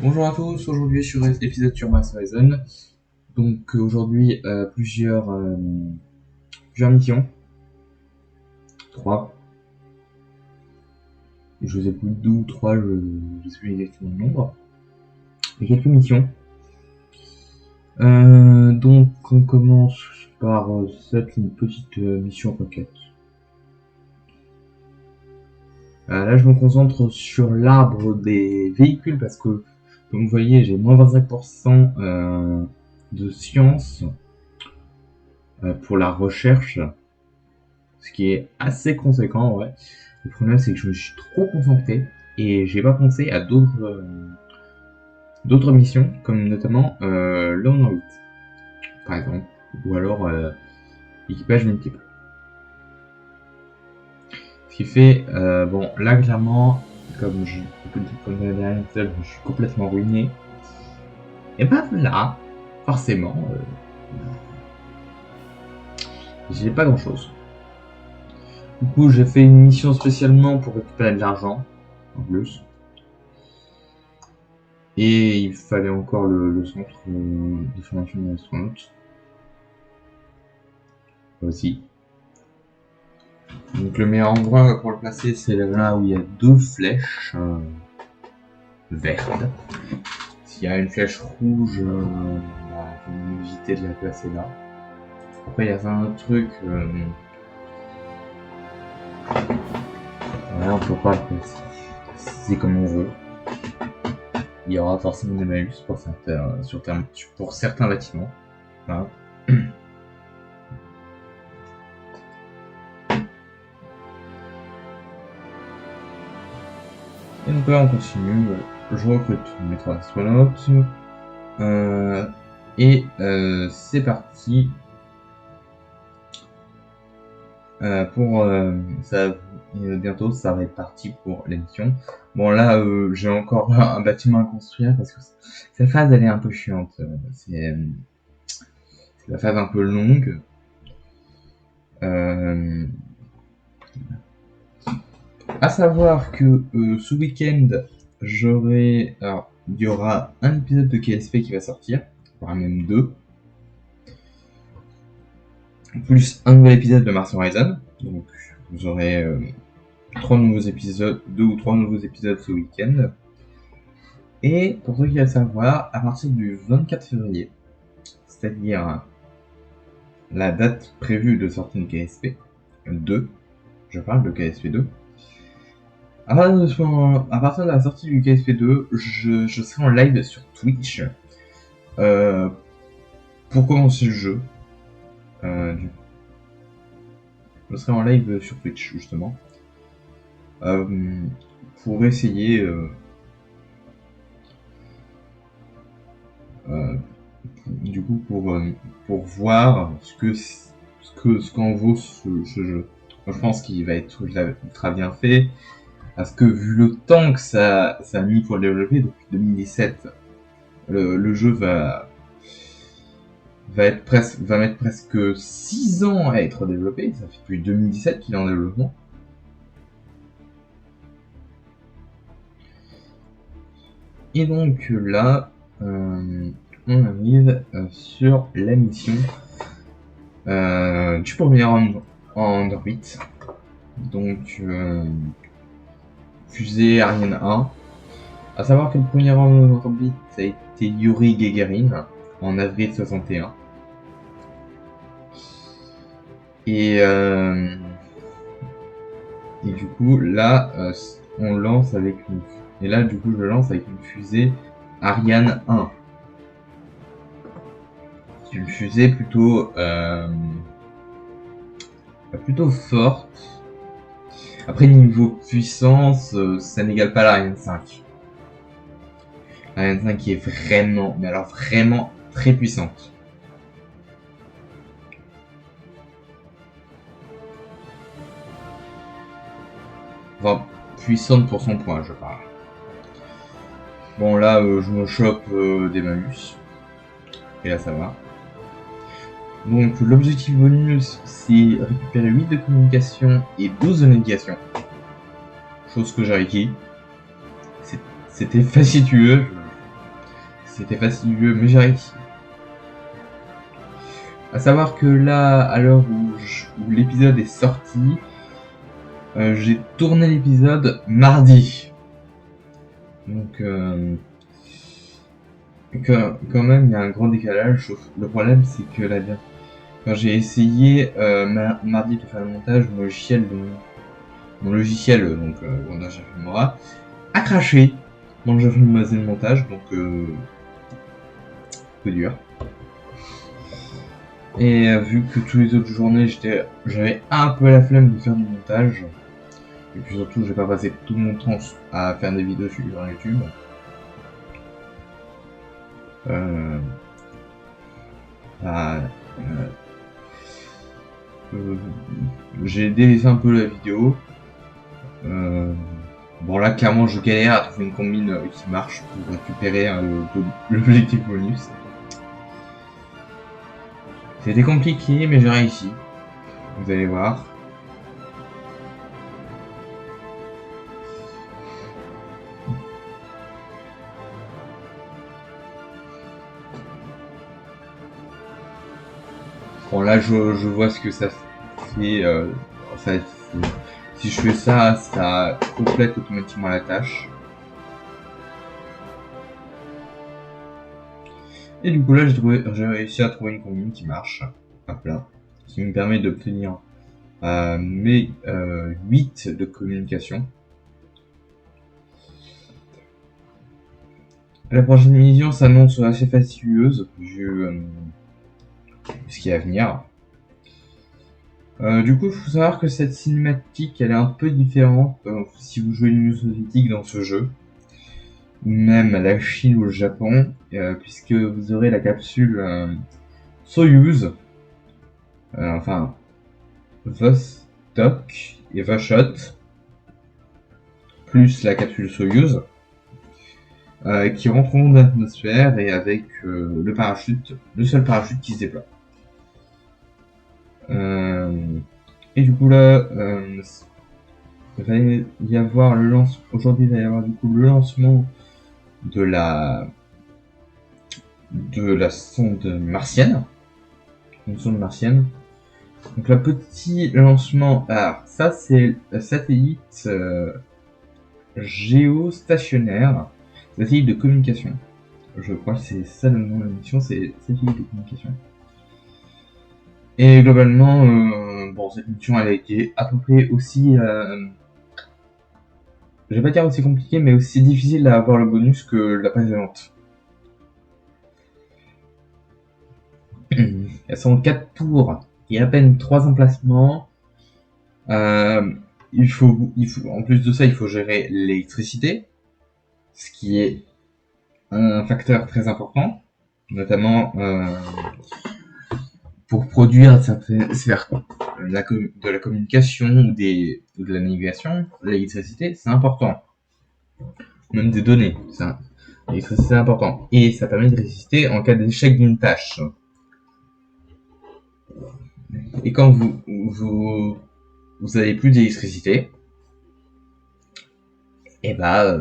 Bonjour à tous, aujourd'hui sur l'épisode sur Mass Horizon. Donc aujourd'hui plusieurs missions. 3. Je sais plus 2 ou 3, je sais plus exactement le nombre. Et quelques missions. Donc on commence par une petite mission roquette. Là je me concentre sur l'arbre des véhicules parce que comme vous voyez j'ai moins 25% de science pour la recherche, ce qui est assez conséquent en vrai. Le problème c'est que je me suis trop concentré et j'ai pas pensé à d'autres missions, comme notamment l'homme en 8 par exemple, ou alors équipage multiple. Ce qui fait, bon là clairement, comme la dernière épisode, je suis complètement ruiné. Et ben là, forcément, j'ai pas grand chose. Du coup, j'ai fait une mission spécialement pour récupérer de l'argent, en plus. Et il fallait encore le centre de formation des astronautes. Aussi. Donc le meilleur endroit pour le placer, c'est là où il y a 2 flèches vertes. S'il y a une flèche rouge, je vais éviter de la placer là. Après, il y a un autre truc. Voilà, on peut pas le placer. C'est comme on veut. Il y aura forcément des malus pour certains bâtiments. Voilà. Et donc là on continue, je recrute mes 3 astronautes, et c'est parti pour bientôt ça va être parti pour l'émission. Bon là j'ai encore un bâtiment à construire parce que cette phase elle est un peu chiante, c'est la phase un peu longue. À savoir que ce week-end, il y aura un épisode de KSP qui va sortir, voire même 2, plus un nouvel épisode de Mars Horizon. Donc vous aurez 2 ou 3 nouveaux épisodes ce week-end. Et pour ceux qui veulent savoir, à partir du 24 février, c'est-à-dire la date prévue de sortie de KSP 2, je parle de KSP 2, à partir de la sortie du KSP2, je serai en live sur Twitch pour commencer le jeu. Je serai en live sur Twitch justement pour essayer du coup pour voir ce qu'en vaut ce jeu. Je pense qu'il va être ultra bien fait. Parce que vu le temps que ça a mis pour le développer depuis 2017, le jeu va mettre presque 6 ans à être développé. Ça fait depuis 2017 qu'il est en développement. Et donc là, on arrive sur la mission du premier en orbite. Donc fusée Ariane 1. A savoir que le premier homme en orbite ça a été Yuri Gagarin en avril 61. Et du coup là on lance avec une... Et là du coup je lance avec une fusée Ariane 1. C'est une fusée plutôt forte. Après niveau puissance, ça n'égale pas l'Ariane 5. L'Ariane 5 qui est vraiment, mais alors vraiment très puissante. Enfin, puissante pour son point, je parle. Bon là, je me chope des malus. Et là ça va. Donc l'objectif bonus, c'est récupérer 8 de communication et 12 de navigation. Chose que j'ai acquis. C'était facétueux. c'était fastidieux, mais j'ai réussi. À savoir que là, à l'heure où l'épisode est sorti, j'ai tourné l'épisode mardi. Donc, quand même, il y a un grand décalage. Le problème, c'est que quand j'ai essayé mardi de faire le montage, mon logiciel, donc Wondershare Filmora, a craché quand j'ai fait le montage, donc peu dur. Et vu que tous les autres journées, j'avais un peu la flemme de faire du montage, et puis surtout, je vais pas passer tout mon temps à faire des vidéos sur YouTube. J'ai délaissé un peu la vidéo. Bon là clairement je galère à trouver une combine qui marche pour récupérer l'objectif bonus. C'était compliqué mais j'ai réussi. Vous allez voir. Bon là je vois ce que ça fait. Si je fais ça, ça complète automatiquement la tâche. Et du coup là j'ai réussi à trouver une combine qui marche. Hop là. Qui me permet d'obtenir mes 8 de communication. La prochaine mission s'annonce assez fastidieuse vu ce qui est à venir. Du coup, il faut savoir que cette cinématique, elle est un peu différente si vous jouez une soviétique dans ce jeu, ou même la Chine ou le Japon, puisque vous aurez la capsule Soyuz, enfin Vostok et Vashot, plus la capsule Soyuz, qui rentreront dans l'atmosphère et avec le seul parachute qui se déploie. Et du coup là, il va y avoir aujourd'hui il va y avoir du coup le lancement de la sonde martienne, une sonde martienne. Donc le petit lancement, alors ça c'est le satellite géostationnaire, satellite de communication. Je crois que c'est ça le nom de la mission, c'est satellite de communication. Et globalement, bon, cette mission elle a été à peu près aussi, je vais pas dire aussi compliquée, mais aussi difficile à avoir le bonus que la précédente. Elles sont 4 tours et à peine 3 emplacements. Il faut, en plus de ça, il faut gérer l'électricité, ce qui est un facteur très important, notamment pour produire certaines sphères de la communication ou de la navigation. L'électricité, c'est important. Même des données, l'électricité, c'est important. Et ça permet de résister en cas d'échec d'une tâche. Et quand vous avez plus d'électricité, et bah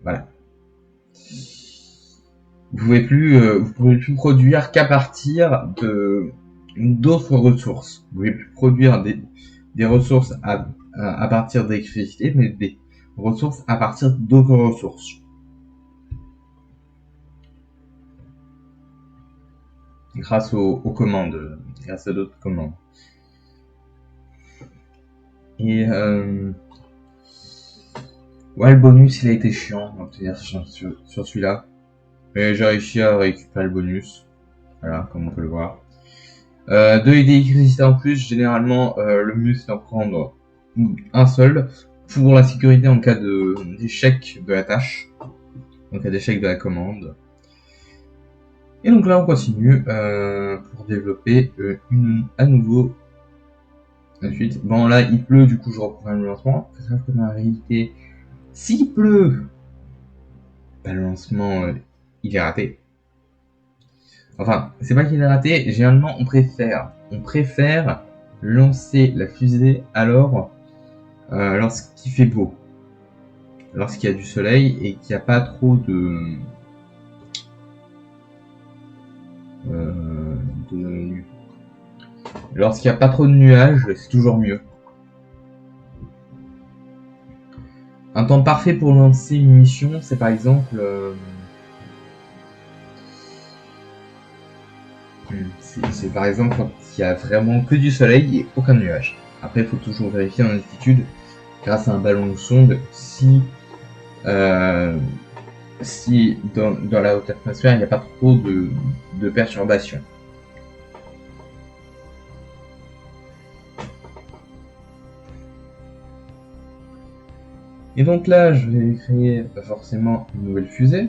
voilà. Vous pouvez plus produire qu'à partir d'autres ressources. Vous pouvez plus produire des ressources à partir d'électricité, mais des ressources à partir d'autres ressources. Grâce aux commandes, grâce à d'autres commandes. Et ouais, le bonus il a été chiant d'obtenir sur celui-là. Mais j'ai réussi à récupérer le bonus. Voilà, comme on peut le voir. De l'électricité en plus, généralement, le mieux c'est d'en prendre un seul pour la sécurité en cas d'échec de la tâche, en cas d'échec de la commande. Et donc là, on continue pour développer à nouveau la suite. Bon, là, il pleut, du coup, je reprends le lancement. Faut savoir que dans la réalité, s'il pleut, bah, le lancement, il est raté. Enfin, c'est pas qu'il est raté, généralement on préfère lancer la fusée alors lorsqu'il fait beau, lorsqu'il y a du soleil et qu'il n'y a pas trop Lorsqu'il n'y a pas trop de nuages, c'est toujours mieux. Un temps parfait pour lancer une mission, c'est par exemple... c'est par exemple quand il y a vraiment que du soleil et aucun nuage. Après, il faut toujours vérifier en altitude, grâce à un ballon de sonde, si dans la haute atmosphère, il n'y a pas trop de perturbations. Et donc là, je vais créer forcément une nouvelle fusée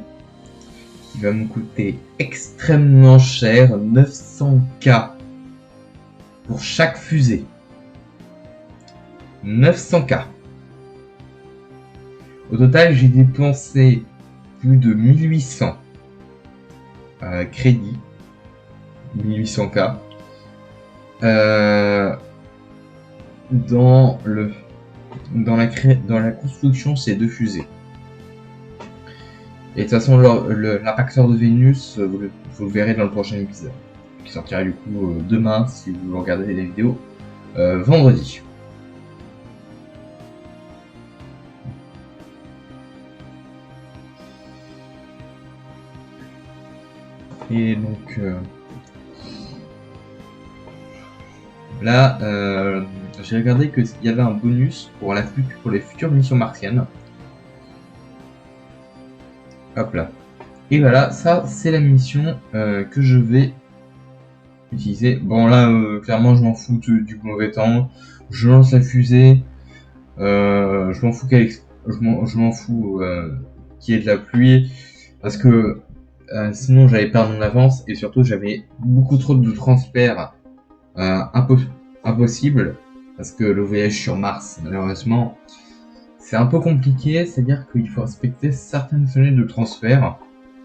qui va me coûter extrêmement cher, 900K pour chaque fusée. 900K. Au total, j'ai dépensé plus de 1800 crédits, 1800K, dans la construction de ces deux fusées. Et de toute façon, l'impacteur de Vénus, vous le verrez dans le prochain épisode, qui sortira du coup demain si vous regardez les vidéos vendredi. Et donc là, j'ai regardé qu'il y avait un bonus pour les futures missions martiennes. Hop là. Et voilà, ça c'est la mission que je vais utiliser. Bon là, clairement je m'en fous du mauvais temps. Je lance la fusée. Je m'en fous qu'il y ait de la pluie. Parce que sinon j'allais perdre mon avance. Et surtout j'avais beaucoup trop de transferts impossibles. Parce que le voyage sur Mars, malheureusement, c'est un peu compliqué, c'est-à-dire qu'il faut respecter certaines fenêtres de transfert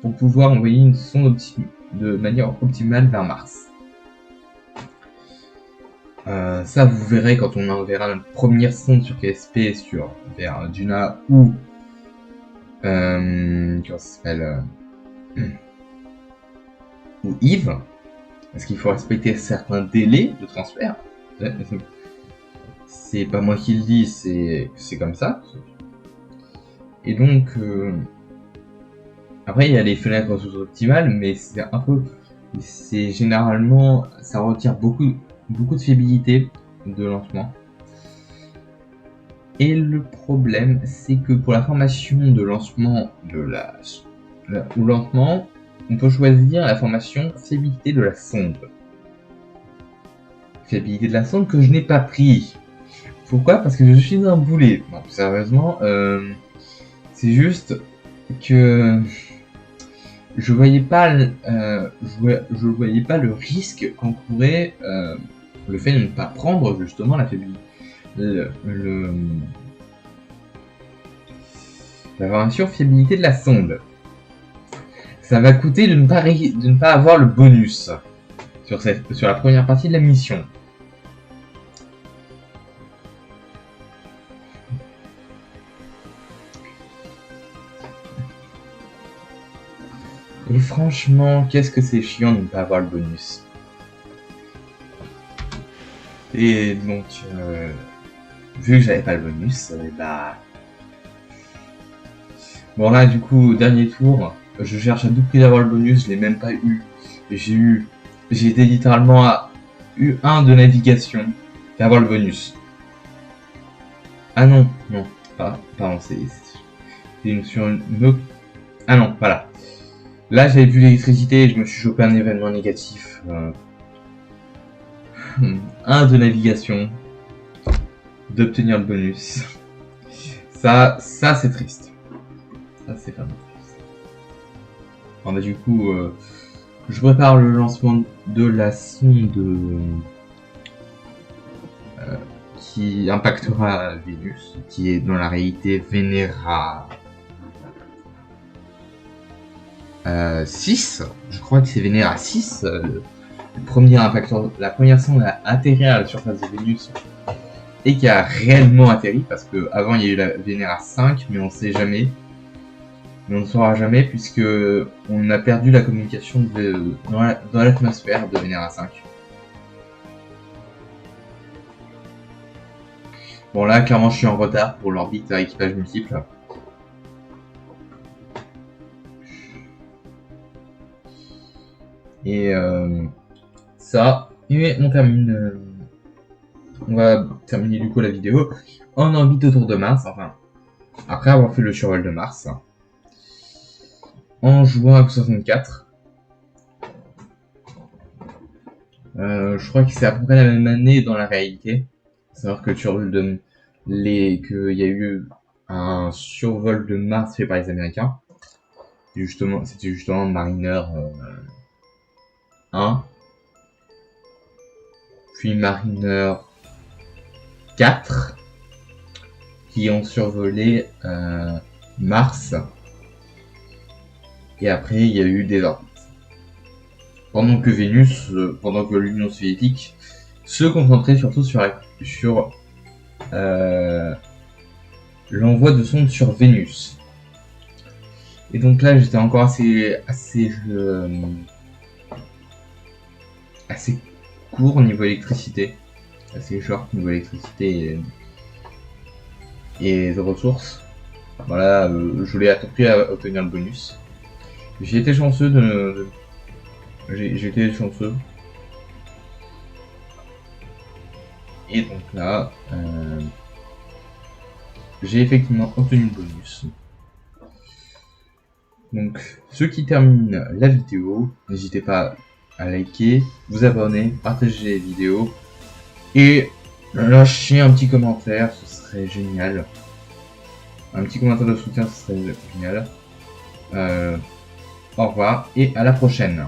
pour pouvoir envoyer une sonde de manière optimale vers Mars. Ça, vous verrez quand on enverra notre première sonde sur KSP vers Duna ou comment ça s'appelle ou Eve, parce qu'il faut respecter certains délais de transfert. C'est pas moi qui le dis, c'est comme ça. Et donc après il y a les fenêtres optimales, mais c'est généralement, ça retire beaucoup de fiabilité de lancement. Et le problème, c'est que pour la formation de lancement ou lancement, on peut choisir la formation fiabilité de la sonde. Fiabilité de la sonde que je n'ai pas pris. Pourquoi ? Parce que je suis un boulet. Non, sérieusement, c'est juste que je voyais pas le risque qu'encourait le fait de ne pas prendre justement la fiabilité. La formation fiabilité de la sonde. Ça va coûter de ne pas avoir le bonus sur la première partie de la mission. Et franchement, qu'est-ce que c'est chiant de ne pas avoir le bonus. Et donc, vu que j'avais pas le bonus, bah... Bon là, du coup, dernier tour, je cherche à tout prix d'avoir le bonus, je l'ai même pas eu. J'ai été littéralement à U1 de navigation d'avoir le bonus. Ah non, pardon, c'est sur une autre... Ah non, voilà. Là, j'avais vu l'électricité et je me suis chopé un événement négatif. 1 de navigation. D'obtenir le bonus. Ça c'est triste. Ça, c'est vraiment triste. Bon, bah, du coup, je prépare le lancement de la sonde qui impactera Vénus, qui est dans la réalité Vénéra 6, je crois que c'est Vénéra 6, la première sonde a atterri à la surface de Vénus et qui a réellement atterri, parce que avant il y a eu la Vénéra 5, mais on sait jamais. Mais on ne saura jamais puisque on a perdu la communication dans l'atmosphère de Venera 5. Bon là, clairement, je suis en retard pour l'orbite à équipage multiple. Et ça, et on va terminer du coup la vidéo en orbite autour de Mars, enfin, après avoir fait le survol de Mars, en jouant à 64. Je crois que c'est à peu près la même année dans la réalité. C'est-à-dire que le survol de qu'il y a eu un survol de Mars fait par les Américains. C'était justement Mariner 1, puis Mariner 4, qui ont survolé Mars. Et après, il y a eu des orbites. Pendant que l'Union soviétique se concentrait surtout sur l'envoi de sondes sur Vénus. Et donc là, j'étais encore assez court au niveau électricité, assez short niveau électricité et de ressources. Voilà, je voulais à tout prix obtenir le bonus. J'ai été chanceux j'ai été chanceux. Et donc là, j'ai effectivement obtenu le bonus. Donc, ce qui termine la vidéo, n'hésitez pas à liker, vous abonner, partager les vidéos et lâcher un petit commentaire, ce serait génial. Un petit commentaire de soutien, ce serait génial. Au revoir et à la prochaine.